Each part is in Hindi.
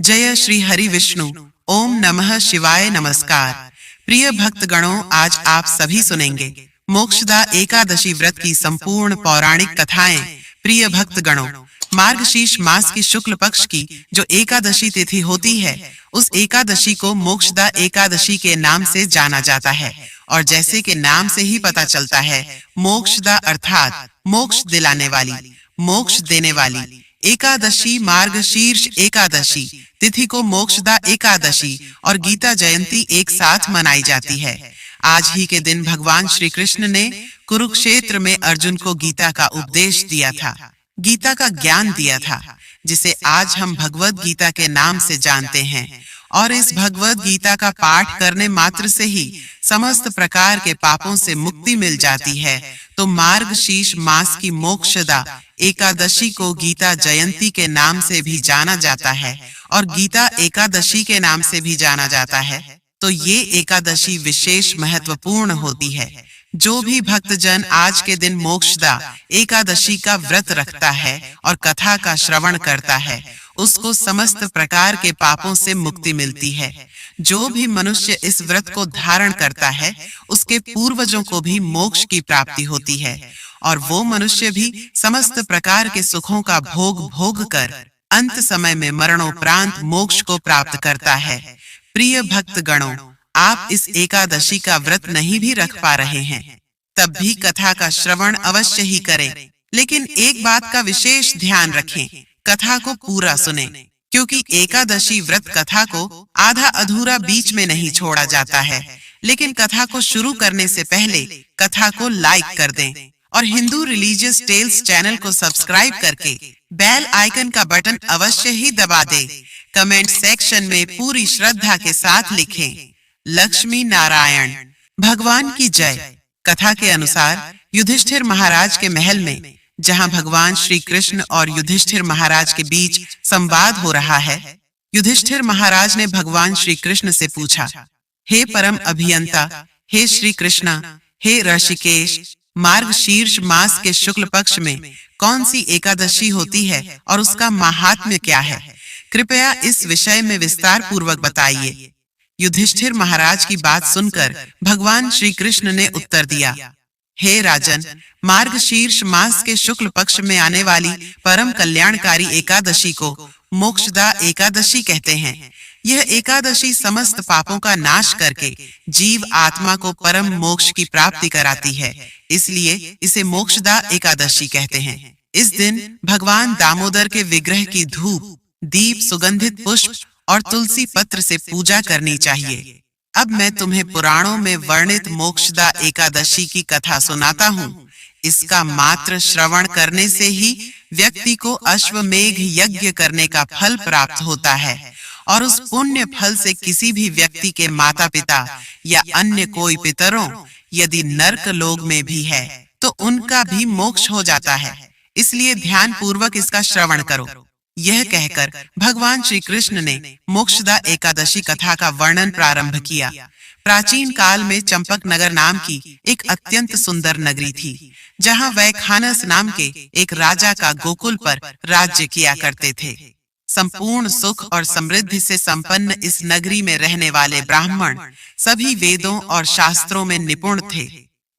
जय श्री हरि विष्णु। ओम नमः शिवाय। नमस्कार प्रिय भक्तगणों, आज आप सभी सुनेंगे मोक्षदा एकादशी व्रत की संपूर्ण पौराणिक कथाएं। प्रिय भक्तगणों, मार्गशीर्ष मास की शुक्ल पक्ष की जो एकादशी तिथि होती है, उस एकादशी को मोक्षदा एकादशी के नाम से जाना जाता है। और जैसे कि नाम से ही पता चलता है, मोक्षदा अर्थात मोक्ष दिलाने वाली, मोक्ष देने वाली। एकादशी मार्गशीर्ष एकादशी तिथि को मोक्षदा एकादशी और गीता जयंती एक साथ मनाई जाती है। आज ही के दिन भगवान श्री कृष्ण ने कुरुक्षेत्र में अर्जुन को गीता का उपदेश दिया था, गीता का ज्ञान दिया था, जिसे आज हम भगवद गीता के नाम से जानते हैं। और इस भगवद गीता का पाठ करने मात्र से ही समस्त प्रकार के पापों से मुक्ति मिल जाती है। तो मार्गशीर्ष मास की मोक्षदा एकादशी को गीता जयंती के नाम से भी जाना जाता है और गीता एकादशी के नाम से भी जाना जाता है। तो ये एकादशी विशेष महत्वपूर्ण होती है। जो भी भक्तजन आज के दिन मोक्षदा एकादशी का व्रत रखता है और कथा का श्रवण करता है, उसको समस्त प्रकार के पापों से मुक्ति मिलती है। जो भी मनुष्य इस व्रत को धारण करता है, उसके पूर्वजों को भी मोक्ष की प्राप्ति होती है और वो मनुष्य भी समस्त प्रकार के सुखों का भोग कर अंत समय में मरणोपरांत मोक्ष को प्राप्त करता है। प्रिय भक्तगणों, आप इस एकादशी का व्रत नहीं भी रख पा रहे हैं, तब भी कथा का श्रवण अवश्य ही करें। लेकिन एक बात का विशेष ध्यान रखें, कथा को पूरा सुनें, क्योंकि एकादशी व्रत कथा को आधा अधूरा बीच में नहीं छोड़ा जाता है। लेकिन कथा को शुरू करने से पहले कथा को लाइक कर दें और हिंदू रिलीजियस टेल्स चैनल को सब्सक्राइब करके बेल आइकन का बटन अवश्य ही दबा दें। कमेंट सेक्शन में पूरी श्रद्धा के साथ लिखें, लक्ष्मी नारायण भगवान की जय। कथा के अनुसार युधिष्ठिर महाराज के महल में, जहां भगवान श्री कृष्ण और युधिष्ठिर महाराज के बीच संवाद हो रहा है, युधिष्ठिर महाराज ने भगवान श्री कृष्ण से पूछा, हे परम अभियंता, हे श्री कृष्ण, हे ऋषिकेश, मार्गशीर्ष मास के शुक्ल पक्ष में कौन सी एकादशी होती है और उसका महात्म्य क्या है? कृपया इस विषय में विस्तार पूर्वक बताइए। युधिष्ठिर महाराज की बात सुनकर भगवान श्री कृष्ण ने उत्तर दिया, हे राजन, मार्गशीर्ष मास के शुक्ल पक्ष में आने वाली परम कल्याणकारी एकादशी को मोक्षदा एकादशी कहते हैं। यह एकादशी समस्त पापों का नाश करके जीव आत्मा को परम मोक्ष की प्राप्ति कराती है, इसलिए इसे मोक्षदा एकादशी कहते हैं। इस दिन भगवान दामोदर के विग्रह की धूप, दीप, सुगंधित पुष्प और तुलसी पत्र से पूजा करनी चाहिए। अब मैं तुम्हें पुराणों में वर्णित मोक्षदा एकादशी की कथा सुनाता हूँ। इसका मात्र श्रवण करने से ही व्यक्ति को अश्वमेघ यज्ञ करने का फल प्राप्त होता है और उस पुण्य फल से किसी भी व्यक्ति के माता पिता या अन्य कोई पितरों यदि नर्क लोक में भी है तो उनका भी मोक्ष हो जाता है। इसलिए ध्यान पूर्वक इसका श्रवण करो। यह कहकर भगवान श्री कृष्ण ने मोक्षदा एकादशी कथा का वर्णन प्रारंभ किया। प्राचीन काल में चंपक नगर नाम की एक अत्यंत सुंदर नगरी थी, जहां वैखानस नाम के एक राजा का गोकुल पर राज्य किया करते थे। संपूर्ण सुख और समृद्धि से संपन्न इस नगरी में रहने वाले ब्राह्मण सभी वेदों और शास्त्रों में निपुण थे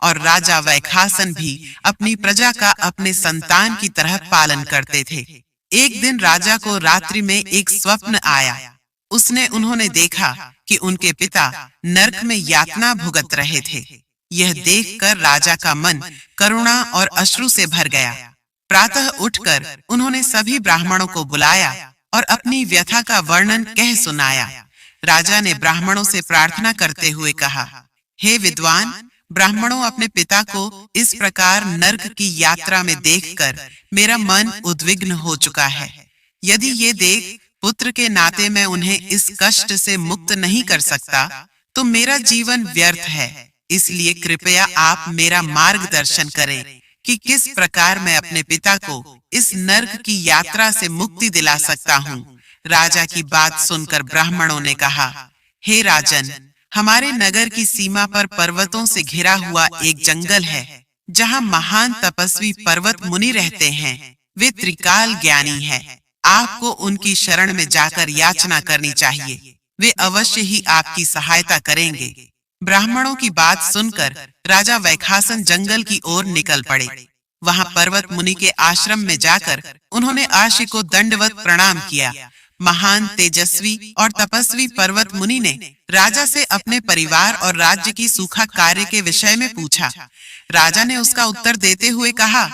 और राजा वैखासन भी अपनी प्रजा का अपने संतान की तरह पालन करते थे। एक दिन राजा को रात्रि में एक स्वप्न आया। उसने उन्होंने देखा कि उनके पिता नरक में यातना भुगत रहे थे। यह देखकर राजा का मन करुणा और अश्रु से भर गया। प्रातः उठकर उन्होंने सभी ब्राह्मणों को बुलाया और अपनी व्यथा का वर्णन कह सुनाया। राजा ने ब्राह्मणों से प्रार्थना करते हुए कहा, हे विद्वान ब्राह्मणों, अपने पिता को इस प्रकार नरक की यात्रा में देखकर मेरा मन उद्विग्न हो चुका है। यदि ये देख पुत्र के नाते मैं उन्हें इस कष्ट से मुक्त नहीं कर सकता तो मेरा जीवन व्यर्थ है। इसलिए कृपया आप मेरा मार्गदर्शन करें कि किस प्रकार मैं अपने पिता को इस नरक की यात्रा से मुक्ति दिला सकता हूँ। राजा की बात सुनकर ब्राह्मणों ने कहा, हे राजन, हमारे नगर की सीमा पर पर्वतों से घिरा हुआ एक जंगल है, जहाँ महान तपस्वी पर्वत मुनि रहते हैं। वे त्रिकाल ज्ञानी हैं। आपको उनकी शरण में जाकर याचना करनी चाहिए, वे अवश्य ही आपकी सहायता करेंगे। ब्राह्मणों की बात सुनकर राजा वैखासन जंगल की ओर निकल पड़े। वहां पर्वत मुनि के आश्रम में जाकर उन्होंने आशी को दंडवत प्रणाम किया। महान तेजस्वी और तपस्वी पर्वत मुनि ने राजा से अपने परिवार और राज्य की सूखा कार्य के विषय में पूछा। राजा ने उसका उत्तर देते हुए कहा,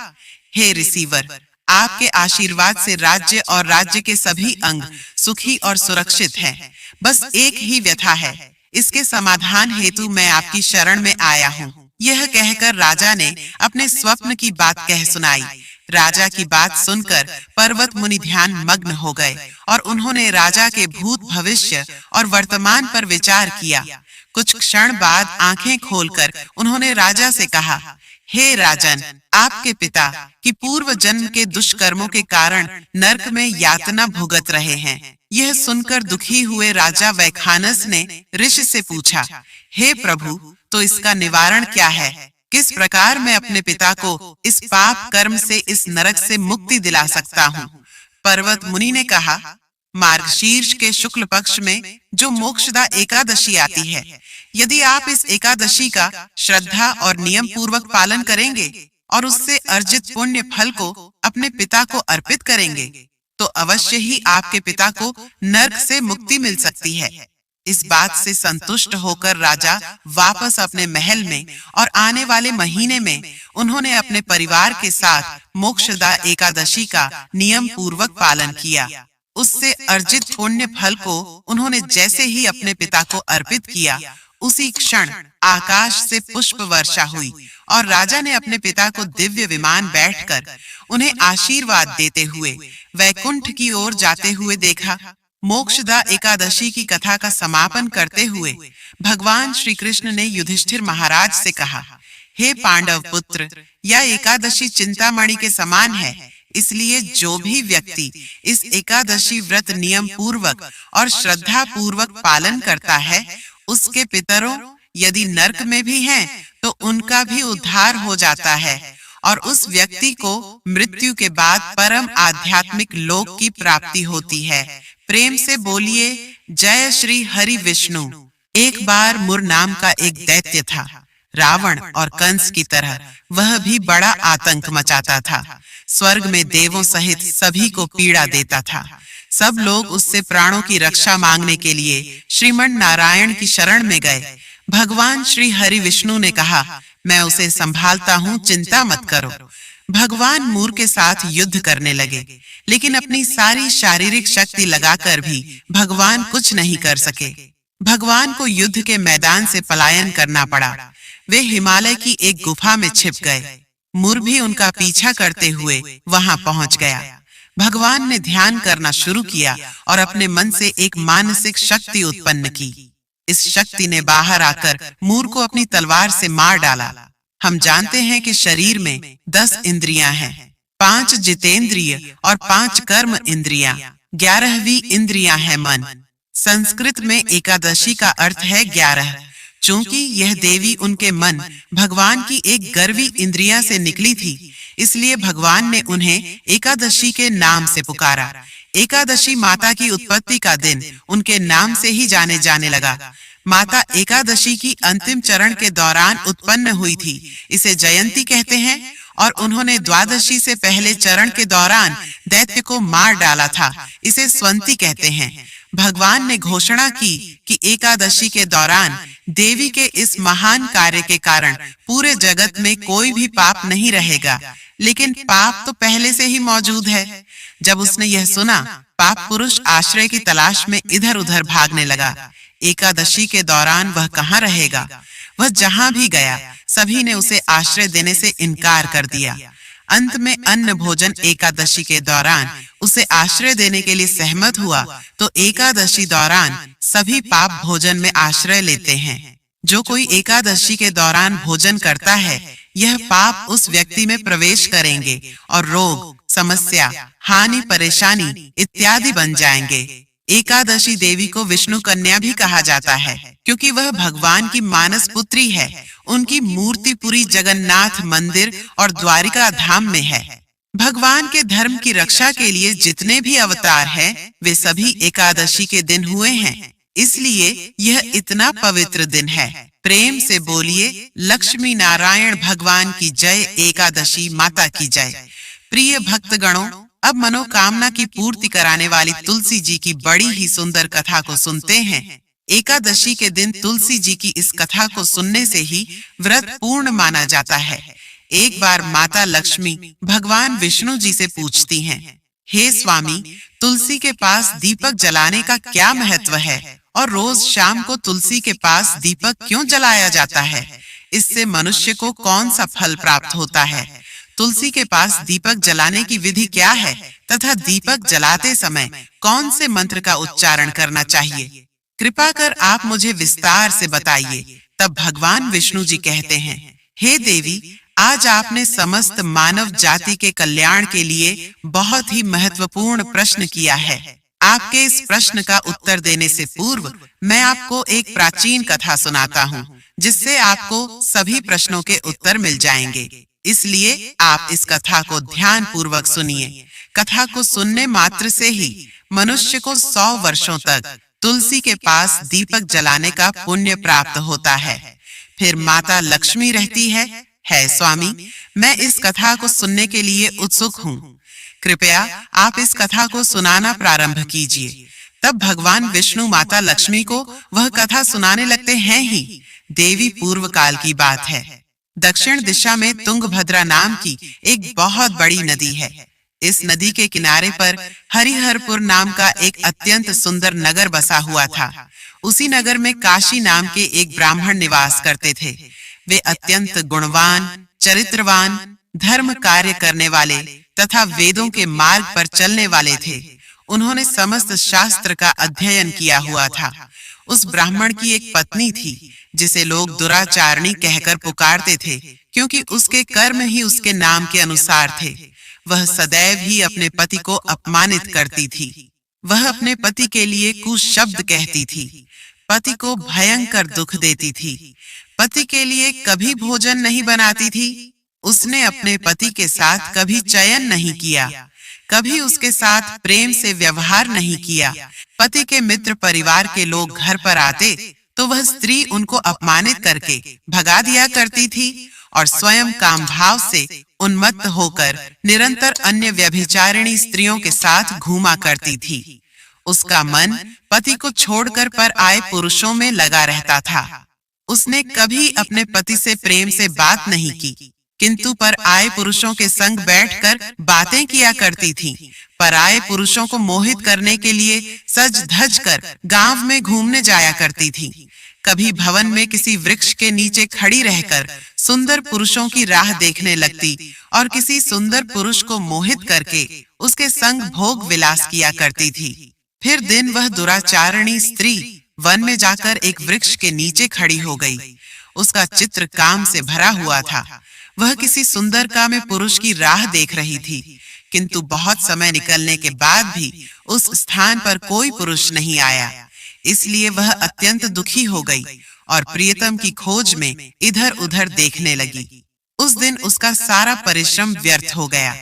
हे रिसीवर, आपके आशीर्वाद से राज्य और राज्य के सभी अंग सुखी और सुरक्षित हैं। बस एक ही व्यथा है, इसके समाधान हेतु मैं आपकी शरण में आया हूँ। यह कहकर राजा ने अपने स्वप्न की बात कह सुनाई। राजा की बात सुनकर पर्वत मुनि ध्यान मग्न हो गए और उन्होंने राजा के भूत, भविष्य और वर्तमान पर विचार किया। कुछ क्षण बाद आंखें खोलकर उन्होंने राजा से कहा, हे राजन, आपके पिता की पूर्व जन्म के दुष्कर्मों के कारण नरक में यातना भुगत रहे हैं। यह सुनकर दुखी हुए राजा वैखानस ने ऋषि से पूछा, हे प्रभु, तो इसका निवारण क्या है? किस प्रकार मैं अपने पिता को इस पाप कर्म से, इस नरक से मुक्ति दिला सकता हूँ? पर्वत मुनि ने कहा, मार्गशीर्ष के शुक्ल पक्ष में जो मोक्षदा एकादशी आती है, यदि आप इस एकादशी का श्रद्धा और नियम पूर्वक पालन करेंगे और उससे अर्जित पुण्य फल को अपने पिता को अर्पित करेंगे, तो अवश्य ही आपके पिता को नरक से मुक्ति मिल सकती है। इस बात से संतुष्ट होकर राजा वापस अपने महल में और आने वाले महीने में उन्होंने अपने परिवार के साथ मोक्षदा एकादशी का नियम पूर्वक पालन किया। उससे अर्जित पुण्य फल को उन्होंने जैसे ही अपने पिता को अर्पित किया, उसी क्षण आकाश से पुष्प वर्षा हुई और राजा ने अपने पिता को दिव्य विमान बैठकर उन्हें आशीर्वाद देते हुए वैकुंठ की ओर जाते हुए देखा। मोक्षदा एकादशी की कथा का समापन करते हुए भगवान श्री कृष्ण ने युधिष्ठिर महाराज से कहा, हे पांडव पुत्र, यह एकादशी चिंतामणि के समान है, इसलिए जो भी व्यक्ति इस एकादशी व्रत नियम पूर्वक और श्रद्धा पूर्वक पालन करता है, उसके पितरों यदि नरक में भी हैं, तो उनका भी उद्धार हो जाता है और उस व्यक्ति को मृत्यु के बाद परम आध्यात्मिक लोक की प्राप्ति होती है। प्रेम से बोलिए, जय श्री हरि विष्णु। एक बार मुर नाम का एक दैत्य था। रावण और कंस की तरह वह भी बड़ा आतंक मचाता था। स्वर्ग में देवों सहित सभी को पीड़ा देता था। सब लोग उससे प्राणों की रक्षा मांगने के लिए श्रीमन नारायण की शरण में गए। भगवान श्री हरि विष्णु ने कहा, मैं उसे संभालता हूँ, चिंता मत करो। भगवान मूर के साथ युद्ध करने लगे, लेकिन अपनी सारी शारीरिक शक्ति लगाकर भी भगवान कुछ नहीं कर सके। भगवान को युद्ध के मैदान से पलायन करना पड़ा। वे हिमालय की एक गुफा में छिप गए। मूर भी उनका पीछा करते हुए वहां पहुंच गया। भगवान ने ध्यान करना शुरू किया और अपने मन से एक मानसिक शक्ति उत्पन्न की। इस शक्ति ने बाहर आकर मूर को अपनी तलवार से मार डाला। हम जानते हैं कि शरीर में 10 इंद्रियां हैं, 5 जितेंद्रिय और 5 कर्म इंद्रियां, 11वीं इंद्रियां है मन। संस्कृत में एकादशी का अर्थ है 11। चूंकि यह देवी उनके मन भगवान की एक गर्वी इंद्रिया से निकली थी, इसलिए भगवान ने उन्हें एकादशी के नाम से पुकारा। एकादशी माता की उत्पत्ति का दिन उनके नाम से ही जाने जाने लगा। माता एकादशी की अंतिम चरण के दौरान उत्पन्न हुई थी, इसे जयंती कहते हैं, और उन्होंने द्वादशी से पहले चरण के दौरान दैत्य को मार डाला था, इसे स्वंती कहते हैं। भगवान ने घोषणा की कि एकादशी के दौरान देवी के इस महान कार्य के कारण पूरे जगत में कोई भी पाप नहीं रहेगा, लेकिन पाप तो पहले से ही मौजूद है। जब उसने यह सुना, पाप पुरुष आश्रय की तलाश में इधर उधर भागने लगा। एकादशी के दौरान वह कहाँ रहेगा? वह जहां भी गया, सभी ने उसे आश्रय देने से इनकार कर दिया। अंत में अन्न भोजन एकादशी के दौरान उसे आश्रय देने के लिए सहमत हुआ, तो एकादशी दौरान सभी पाप भोजन में आश्रय लेते हैं। जो कोई एकादशी के दौरान भोजन करता है, यह पाप उस व्यक्ति में प्रवेश करेंगे और रोग, समस्या, हानि, परेशानी इत्यादि बन जाएंगे। एकादशी देवी को विष्णु कन्या भी कहा जाता है, क्योंकि वह भगवान की मानस पुत्री है। उनकी मूर्ति पूरी जगन्नाथ मंदिर और द्वारिका धाम में है। भगवान के धर्म की रक्षा के लिए जितने भी अवतार हैं, वे सभी एकादशी के दिन हुए हैं। इसलिए यह इतना पवित्र दिन है। प्रेम से बोलिए, लक्ष्मी नारायण भगवान की जय, एकादशी माता की जय। प्रिय भक्तगणों, अब मनोकामना की पूर्ति कराने वाली तुलसी जी की बड़ी ही सुंदर कथा को सुनते हैं। एकादशी के दिन तुलसी जी की इस कथा को सुनने से ही व्रत पूर्ण माना जाता है। एक बार माता लक्ष्मी भगवान विष्णु जी से पूछती हैं, हे स्वामी, तुलसी के पास दीपक जलाने का क्या महत्व है और रोज शाम को तुलसी के पास दीपक क्यों जलाया जाता है? इससे मनुष्य को कौन सा फल प्राप्त होता है? तुलसी के पास दीपक जलाने की विधि क्या है तथा दीपक जलाते समय कौन से मंत्र का उच्चारण करना चाहिए? कृपा कर आप मुझे विस्तार से बताइए। तब भगवान विष्णु जी कहते हैं, हे देवी, आज आपने समस्त मानव जाति के कल्याण के लिए बहुत ही महत्वपूर्ण प्रश्न किया है। आपके इस प्रश्न का उत्तर देने से पूर्व मैं आपको एक प्राचीन कथा सुनाता हूँ, जिससे आपको सभी प्रश्नों के उत्तर मिल जाएंगे। इसलिए आप इस कथा को ध्यान पूर्वक सुनिए। कथा को सुनने मात्र से ही मनुष्य को 100 वर्षों तक तुलसी के पास दीपक जलाने का पुण्य प्राप्त होता है। फिर माता लक्ष्मी रहती है स्वामी, मैं इस कथा को सुनने के लिए उत्सुक हूँ। कृपया आप इस कथा को सुनाना प्रारंभ कीजिए। तब भगवान विष्णु माता लक्ष्मी को वह कथा सुनाने लगते हैं ही। देवी पूर्व काल की बात है। दक्षिण दिशा में तुंगभद्रा नाम की एक बहुत बड़ी नदी है। इस नदी के किनारे पर हरिहरपुर नाम का एक अत्यंत सुंदर नगर बसा हुआ था। उसी नगर में काशी नाम के एक ब्राह्मण निवास करते थे। वे अत्यंत गुणवान, चरित्रवान, धर्म कार्य करने वाले तथा वेदों के मार्ग पर चलने वाले थे। उन्होंने समस्त शास्त्र का अध्ययन किया हुआ था। उस ब्राह्मण की एक पत्नी थी, जिसे लोग दुराचारणी कहकर पुकारते थे, क्योंकि उसके कर्म ही उसके नाम के अनुसार थे। वह सदैव ही अपने पति को अपमानित करती थी। वह अपने पति के लिए कुशब्द कहती थी, पति को भयंकर दुख देती थी, पति के लिए कभी भोजन नहीं बनाती थी। उसने अपने पति के साथ कभी चयन नहीं किया, कभी उसके साथ प्रेम से व्यवहार नहीं किया। पति के मित्र परिवार के लोग घर पर आते तो वह स्त्री उनको अपमानित करके भगा दिया करती थी और स्वयं काम भाव से उन्मत्त होकर निरंतर अन्य व्यभिचारिणी स्त्रियों के साथ घूमा करती थी। उसका मन पति को छोड़कर पर आए पुरुषों में लगा रहता था। उसने कभी अपने पति से प्रेम से बात नहीं की, किंतु पर आए पुरुषों के संग बैठकर बातें किया करती थी। पर आए पुरुषों को मोहित करने के लिए सज धज कर गांव में घूमने जाया करती थी। कभी भवन में किसी वृक्ष के नीचे खड़ी रहकर सुंदर पुरुषों की राह देखने लगती और किसी सुंदर पुरुष को मोहित करके उसके संग भोग विलास किया करती थी। फिर दिन वह दुराचारणी स्त्री वन में जाकर एक वृक्ष के नीचे खड़ी हो गई। उसका चित्र काम से भरा हुआ था। वह किसी सुंदर कामे पुरुष की राह देख रही थी, किंतु बहुत समय निकलने के बाद भी उस स्थान पर कोई पुरुष नहीं आया। इसलिए वह अत्यंत दुखी हो गई और प्रियतम की खोज में इधर-उधर देखने लगी। उस दिन उसका सारा परिश्रम व्यर्थ हो गया।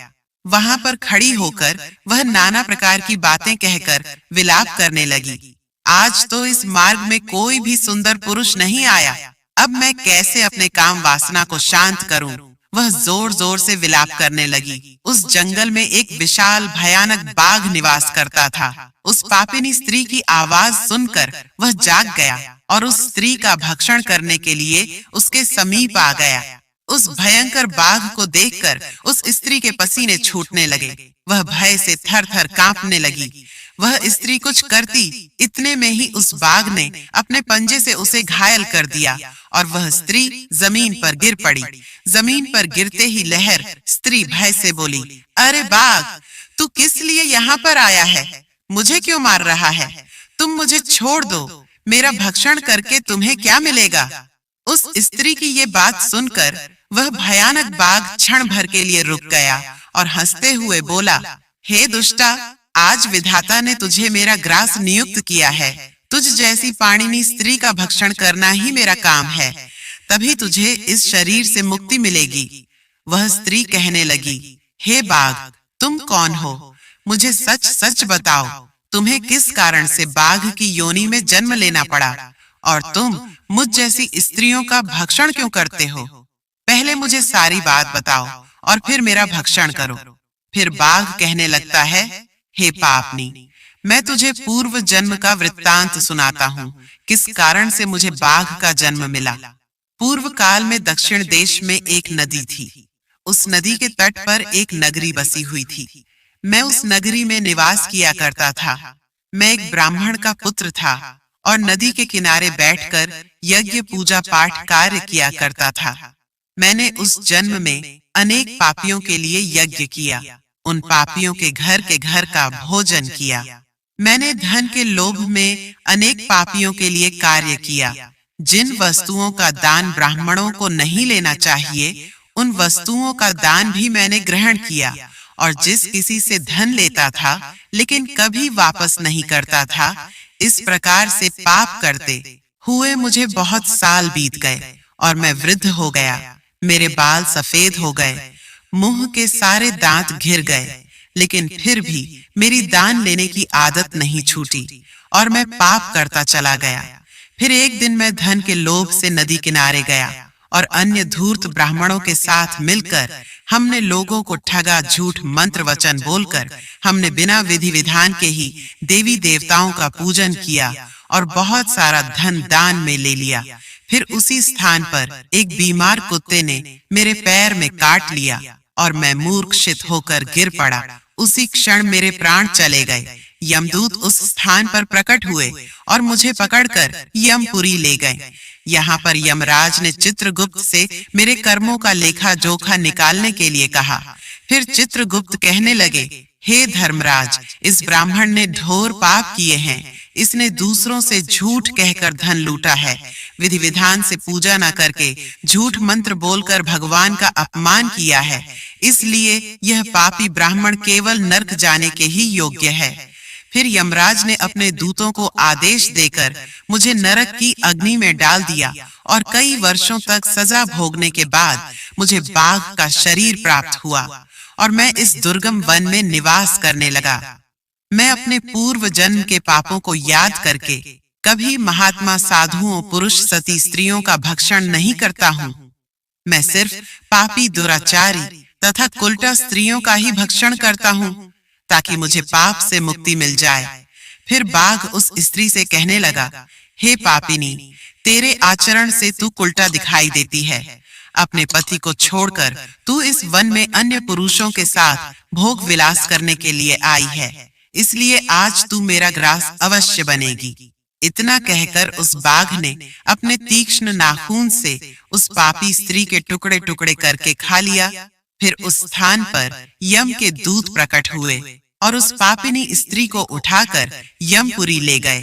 वहां पर खड़ी होकर वह नाना प्रकार की बातें कहकर विलाप करने लगी। आज तो इस मार्ग में कोई भी सुंदर पुरुष नहीं आया, अब मैं कैसे अपने काम वासना को शांत करूं? वह जोर जोर से विलाप करने लगी। उस जंगल में एक विशाल भयानक बाघ निवास करता था। उस पापिनी स्त्री की आवाज सुनकर वह जाग गया और उस स्त्री का भक्षण करने के लिए उसके समीप आ गया। उस भयंकर बाघ को देखकर उस स्त्री के पसीने छूटने लगे। वह भय से थर-थर कांपने लगी। वह स्त्री कुछ करती, इतने में ही उस बाघ ने अपने पंजे से उसे घायल कर दिया और वह स्त्री जमीन पर गिर पड़ी। जमीन पर गिरते ही लहर स्त्री भय से बोली, अरे बाघ, तू किस लिए यहाँ पर आया है? मुझे क्यों मार रहा है? तुम मुझे छोड़ दो, मेरा भक्षण करके तुम्हें क्या मिलेगा? उस स्त्री की ये बात सुनकर वह भयानक बाघ क्षण भर के लिए रुक गया और हंसते हुए बोला, हे दुष्टा, आज विधाता ने तुझे मेरा ग्रास नियुक्त किया है। तुझ जैसी पाणिनी स्त्री का भक्षण करना ही मेरा काम है, तभी तुझे इस शरीर से मुक्ति मिलेगी। वह स्त्री कहने लगी, हे बाघ, तुम कौन हो? मुझे सच सच बताओ, तुम्हें किस कारण से बाघ की योनि में जन्म लेना पड़ा और तुम मुझ जैसी स्त्रियों का भक्षण क्यों करते हो? पहले मुझे सारी बात बताओ और फिर मेरा भक्षण करो। फिर बाघ कहने लगता है, हे पापनी, मैं तुझे पूर्व जन्म का वृत्तांत सुनाता हूँ, किस कारण से मुझे बाघ का जन्म मिला। पूर्व काल में दक्षिण देश में एक नदी थी। उस नदी के तट पर एक नगरी बसी हुई थी। मैं उस नगरी में निवास किया करता था। मैं एक ब्राह्मण का पुत्र था और नदी के किनारे बैठकर यज्ञ पूजा पाठ कार्य किया करता था। मैंने उस जन्म में अनेक पापियों के लिए यज्ञ किया, उन पापियों के घर का भोजन किया। मैंने धन के लोभ में अनेक पापियों के लिए कार्य किया। जिन वस्तुओं का दान ब्राह्मणों को नहीं लेना चाहिए, उन वस्तुओं का दान भी मैंने ग्रहण किया। और जिस किसी से धन लेता था लेकिन कभी वापस नहीं करता था, इस प्रकार से पाप करते हुए मुझे बहुत साल बीत गए और मैं वृद्ध हो गया। मेरे बाल सफेद हो गए, मुंह के सारे दांत घिर गए, लेकिन फिर भी मेरी दान लेने की आदत नहीं छूटी और मैं पाप करता चला गया। फिर एक दिन मैं धन के लोभ से नदी किनारे गया और अन्य धूर्त ब्राह्मणों के साथ मिलकर हमने लोगों को ठगा, झूठ मंत्र वचन बोलकर हमने बिना विधि विधान के ही देवी देवताओं का पूजन किया और बहुत सारा धन दान में ले लिया। फिर उसी स्थान पर एक बीमार कुत्ते ने मेरे पैर में काट लिया और मैं मूर्छित होकर गिर पड़ा। उसी क्षण मेरे प्राण चले गए। यमदूत उस स्थान पर प्रकट हुए और मुझे पकड़कर यमपुरी ले गए। यहाँ पर यमराज ने चित्रगुप्त से मेरे कर्मों का लेखा जोखा निकालने के लिए कहा। फिर चित्रगुप्त कहने लगे, हे धर्मराज, इस ब्राह्मण ने घोर पाप किए हैं। इसने दूसरों से झूठ कहकर धन लूटा है, विधि विधान से पूजा न करके झूठ मंत्र बोलकर भगवान का अपमान किया है। इसलिए यह पापी ब्राह्मण केवल नरक जाने के ही योग्य है। फिर यमराज ने अपने दूतों को आदेश देकर मुझे नरक की अग्नि में डाल दिया और कई वर्षों तक सजा भोगने के बाद मुझे बाघ का शरीर प्राप्त हुआ और मैं इस दुर्गम वन में निवास करने लगा। मैं अपने पूर्व जन्म के पापों को याद करके कभी महात्मा साधुओं, पुरुष, सती स्त्रियों का भक्षण नहीं करता हूँ। मैं सिर्फ पापी, दुराचारी तथा कुलटा स्त्रियों का ही भक्षण करता हूँ ताकि मुझे पाप से मुक्ति मिल जाए। फिर बाघ उस स्त्री से कहने लगा, हे पापिनी, तेरे आचरण से तू कुलटा दिखाई देती है। अपने पति को छोड़कर तू इस वन में अन्य पुरुषों के साथ भोग विलास करने के लिए आई है, इसलिए आज तू मेरा ग्रास अवश्य बनेगी। इतना कहकर उस बाघ ने अपने तीक्ष्ण नाखून से उस पापी स्त्री के टुकड़े टुकड़े करके खा लिया। फिर उस स्थान पर यम के दूत प्रकट हुए और उस पापिनी स्त्री को उठाकर यमपुरी ले गए।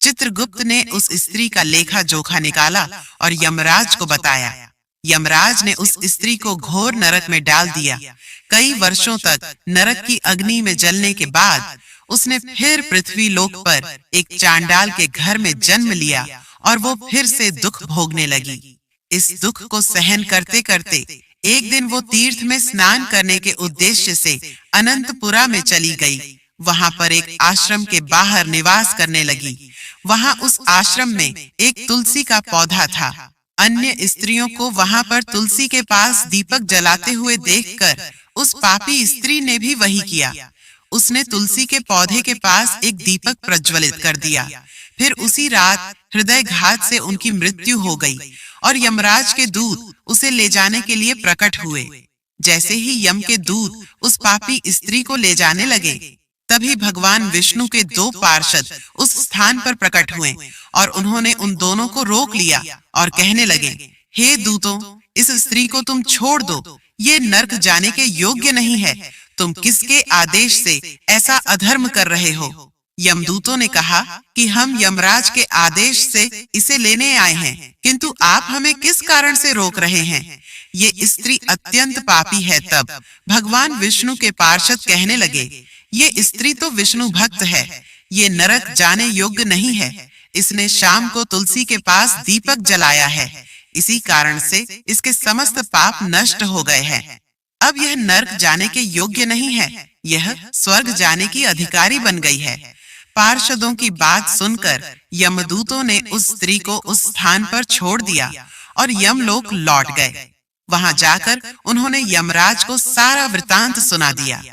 चित्रगुप्त ने उस स्त्री का लेखा जोखा निकाला और यमराज को बताया। यमराज ने उस स्त्री को घोर नरक में डाल दिया। कई वर्षों तक नरक की अग्नि में जलने के बाद उसने फिर पृथ्वी लोक पर एक चांडाल के घर में जन्म लिया और वो फिर से दुख भोगने लगी। इस दुख को सहन करते करते एक दिन वो तीर्थ में स्नान करने के उद्देश्य से अनंतपुरा में चली गई। वहां पर एक आश्रम के बाहर निवास करने लगी। वहां उस आश्रम में एक तुलसी का पौधा था। अन्य स्त्रियों को वहां पर तुलसी के पास दीपक जलाते हुए देखकर उस पापी स्त्री ने भी वही किया। उसने तुलसी के पौधे के पास एक दीपक प्रज्वलित कर दिया। फिर उसी रात हृदयघात से उनकी मृत्यु हो गई और यमराज के दूत उसे ले जाने के लिए प्रकट हुए। जैसे ही यम के दूत उस पापी स्त्री को ले जाने लगे, तभी भगवान विष्णु के दो पार्षद उस स्थान पर प्रकट हुए और उन्होंने उन दोनों को रोक लिया और कहने लगे, हे दूतों, इस स्त्री को तुम छोड़ दो, ये नरक जाने के योग्य नहीं है। तुम किसके आदेश से ऐसा अधर्म कर रहे हो? यमदूतों ने कहा कि हम यमराज के आदेश से इसे लेने आए हैं, किंतु आप हमें किस कारण से रोक रहे हैं? ये स्त्री अत्यंत पापी है। तब भगवान विष्णु के पार्षद कहने लगे, ये स्त्री तो विष्णु भक्त है, ये नरक जाने योग्य नहीं है। इसने शाम को तुलसी के पास दीपक जलाया है, इसी कारण से इसके समस्त पाप नष्ट हो गए हैं। अब यह नर्क जाने के योग्य नहीं है, यह स्वर्ग जाने की अधिकारी बन गई है। पार्षदों की बात सुनकर यमदूतों ने उस स्त्री को उस स्थान पर छोड़ दिया और यमलोक लौट गए। वहां जाकर उन्होंने यमराज को सारा वृतांत सुना दिया।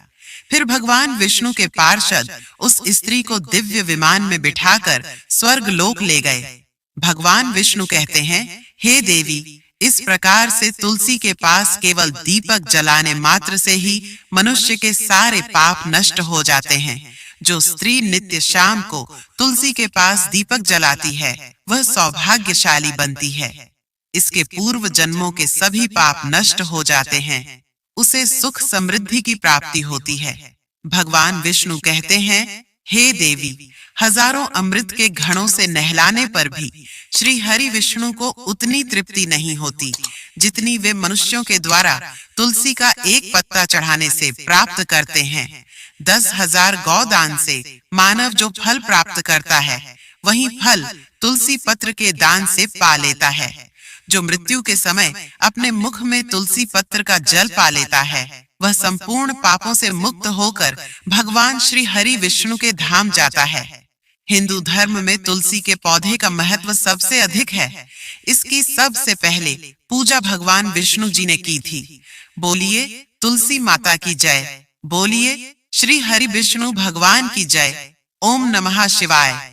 फिर भगवान विष्णु के पार्षद उस स्त्री को दिव्य विमान में बिठाकर स्वर्ग लोक ले गए। भगवान विष्णु कहते हैं, हे देवी, इस प्रकार से तुलसी के पास केवल दीपक जलाने मात्र से ही मनुष्य के सारे पाप नष्ट हो जाते हैं। जो स्त्री नित्य शाम को तुलसी के पास दीपक जलाती है, वह सौभाग्यशाली बनती है। इसके पूर्व जन्मों के सभी पाप नष्ट हो जाते हैं। उसे सुख समृद्धि की प्राप्ति होती है। भगवान विष्णु कहते हैं, हे देवी, हजारों अमृत के घड़ों से नहलाने पर भी श्री हरि विष्णु को उतनी तृप्ति नहीं होती जितनी वे मनुष्यों के द्वारा तुलसी का एक पत्ता चढ़ाने से प्राप्त करते हैं। 10,000 गौदान से मानव जो फल प्राप्त करता है, वही फल तुलसी पत्र के दान से पा लेता है। जो मृत्यु के समय अपने मुख में तुलसी पत्र का जल पा लेता है, वह संपूर्ण पापों से मुक्त होकर भगवान श्री हरि विष्णु के धाम जाता है। हिंदू धर्म में तुलसी के पौधे का महत्व सबसे अधिक है। इसकी सबसे पहले पूजा भगवान विष्णु जी ने की थी। बोलिए तुलसी माता की जय, बोलिए श्री हरि विष्णु भगवान की जय। ओम नमः शिवाय।